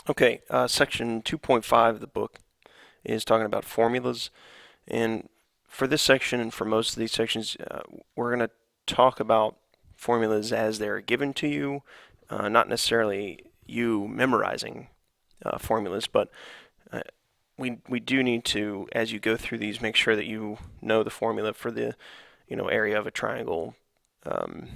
Okay, section 2.5 of the book is talking about formulas. And for this section and for most of these sections, we're going to talk about formulas as they're given to you, not necessarily you memorizing formulas, but uh, we do need to, as you go through these, make sure that you know the formula for the area of a triangle. Um,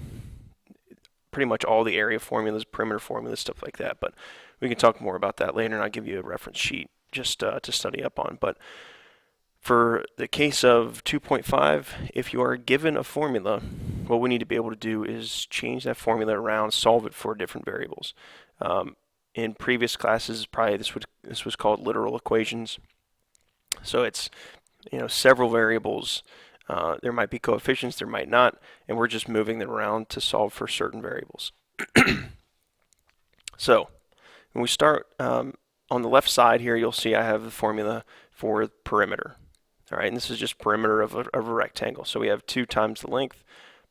Pretty much all the area formulas, perimeter formulas, stuff like that. But we can talk more about that later, and I'll give you a reference sheet just to study up on. But for the case of 2.5, if you are given a formula, what we need to be able to do is change that formula around, solve it for different variables. In previous classes, probably this was called literal equations. So it's several variables. There might be coefficients, there might not, and we're just moving them around to solve for certain variables. So when we start on the left side here, you'll see I have the formula for perimeter. All right, and this is just perimeter of a rectangle. So we have 2 times the length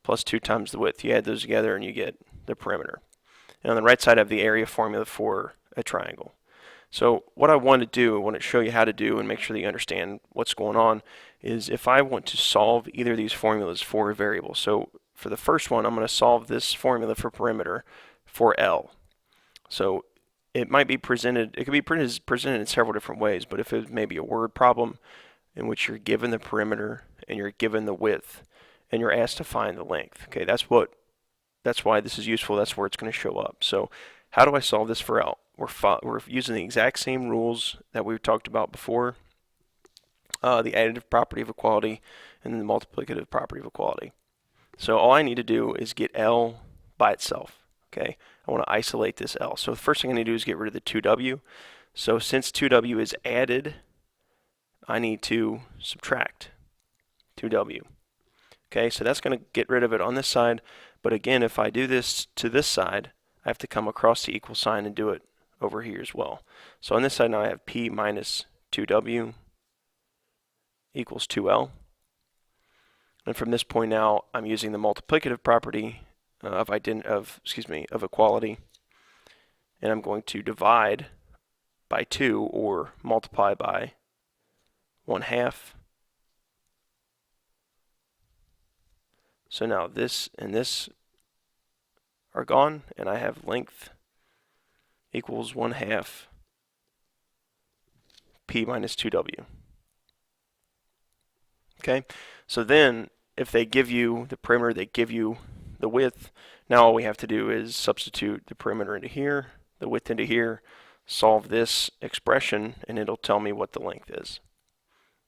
plus 2 times the width. You add those together and you get the perimeter. And on the right side, I have the area formula for a triangle. So what I want to do, I want to show you how to do and make sure that you understand what's going on, is if I want to solve either of these formulas for a variable. So for the first one, I'm going to solve this formula for perimeter for L. So it might be presented, it could be presented in several different ways, but if it may be a word problem in which you're given the perimeter and you're given the width and you're asked to find the length. Okay, that's why this is useful. That's where it's going to show up. So how do I solve this for L? We're using the exact same rules that we've talked about before, the additive property of equality and then the multiplicative property of equality. So all I need to do is get L by itself. Okay, I want to isolate this L. So the first thing I need to do is get rid of the 2W. So since 2W is added, I need to subtract 2W. Okay, so that's going to get rid of it on this side. But again, if I do this to this side, I have to come across the equal sign and do it over here as well. So on this side now I have P minus 2W equals 2L. And from this point now, I'm using the multiplicative property of equality, and I'm going to divide by 2 or multiply by 1/2. So now this and this are gone, and I have length equals 1/2 P minus 2W. Okay, so then if they give you the perimeter, they give you the width. Now all we have to do is substitute the perimeter into here, the width into here, solve this expression, and it'll tell me what the length is.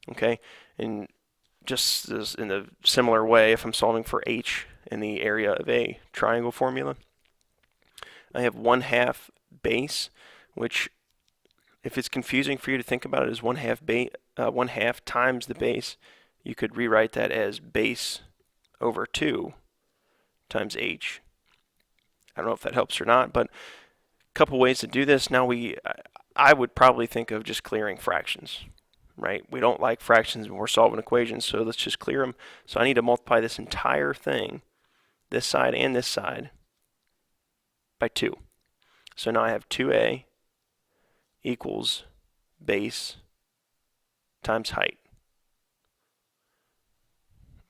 Okay, and just as in a similar way, if I'm solving for h in the area of a triangle formula, I have 1/2 base, which if it's confusing for you to think about it as 1/2 times the base, you could rewrite that as base over 2 times h. I don't know if that helps or not, but a couple ways to do this. Now I would probably think of just clearing fractions, right? We don't like fractions when we're solving equations, so let's just clear them. So I need to multiply this entire thing, this side and this side, by 2. So now I have 2a equals base times height.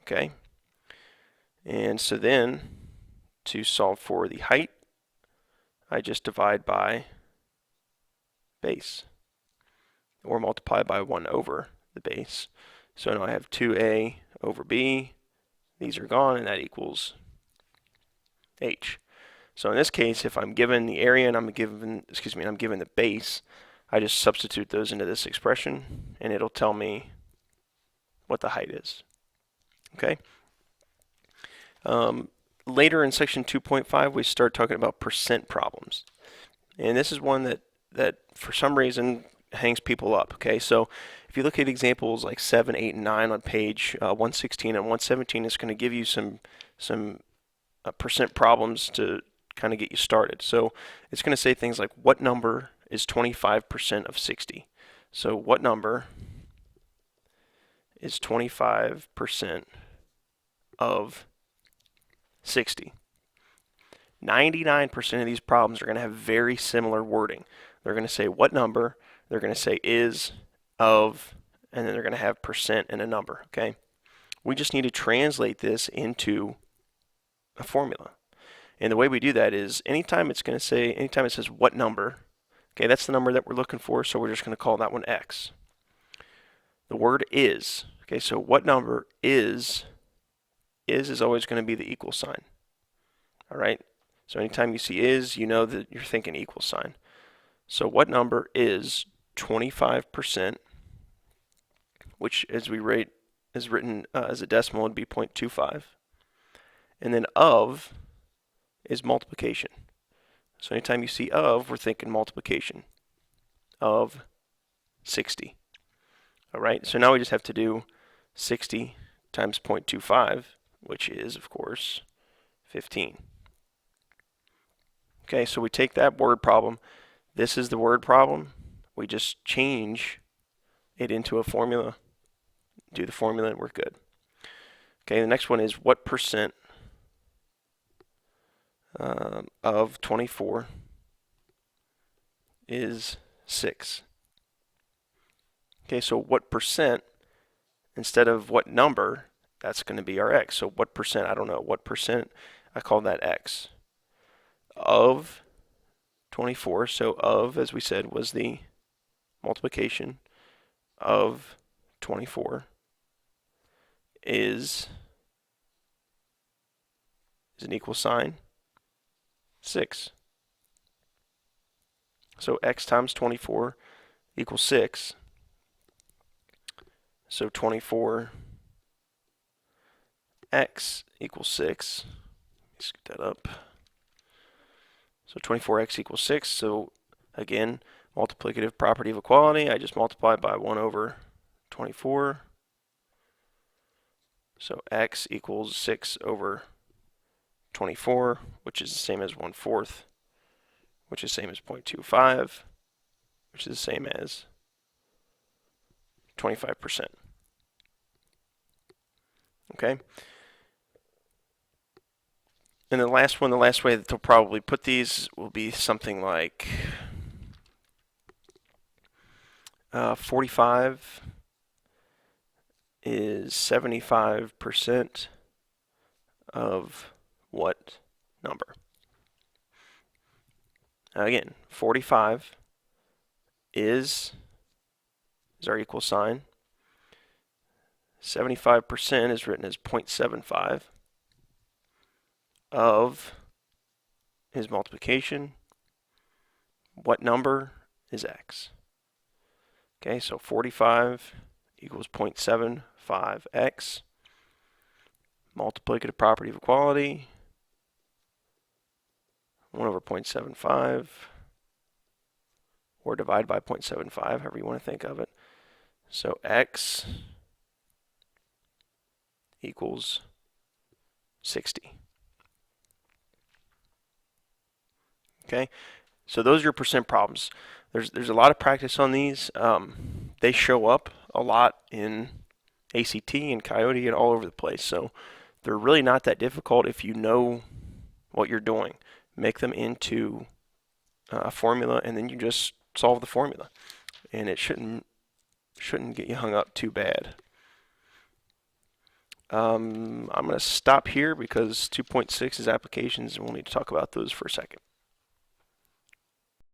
Okay, and so then to solve for the height, I just divide by base or multiply by 1 over the base. So now I have 2a over b. These are gone, and that equals h. So in this case, if I'm given the area and I'm given the base, I just substitute those into this expression, and it'll tell me what the height is. Okay. Later in section 2.5, we start talking about percent problems, and this is one that for some reason hangs people up. Okay, so if you look at examples like 7, 8, and 9 on page 116 and 117, it's going to give you some percent problems to kind of get you started. So it's going to say things like, what number is 25% of 60? So what number is 25% of 60? 99% of these problems are going to have very similar wording. they're going to say what number, they're going to say is, of, and then they're going to have percent and a number, okay? We just need to translate this into a formula. And the way we do that is anytime it says what number, okay, that's the number that we're looking for, so we're just going to call that one X. The word is, okay, so what number is always going to be the equal sign. All right, so anytime you see is, you know that you're thinking equal sign. So what number is 25%, which as we rate is written as a decimal would be 0.25, and then of is multiplication. So anytime you see of, we're thinking multiplication of 60. All right, so now we just have to do 60 times 0.25, which is, of course, 15. Okay, so we take that word problem. This is the word problem. We just change it into a formula, do the formula, and we're good. Okay, the next one is what percent of 24 is 6. Okay, so what percent, instead of what number, that's going to be our X. So what percent, I don't know, what percent, I call that X. Of 24, so of, as we said, was the multiplication of 24 is an equal sign 6. So X times 24 equals 6. So 24x equals 6. Let's get that up. So 24x equals 6. So again, multiplicative property of equality. I just multiply by 1 over 24. So x equals 6 over 24, which is the same as 1/4, which is the same as 0.25, which is the same as 25%. Okay? And the last one, the last way that they'll probably put these will be something like 45 is 75% of what number? Now again, 45 is our equal sign. 75% is written as 0.75 of is multiplication. What number is X? Okay, so 45 equals 0.75x. Multiplicative property of equality. 1 over 0.75, or divide by 0.75, however you want to think of it. So X equals 60. Okay, so those are your percent problems. There's a lot of practice on these. They show up a lot in ACT and Coyote and all over the place. So they're really not that difficult if you know what you're doing. Make them into a formula, and then you just solve the formula, and it shouldn't get you hung up too bad. I'm going to stop here because 2.6 is applications, and we'll need to talk about those for a second.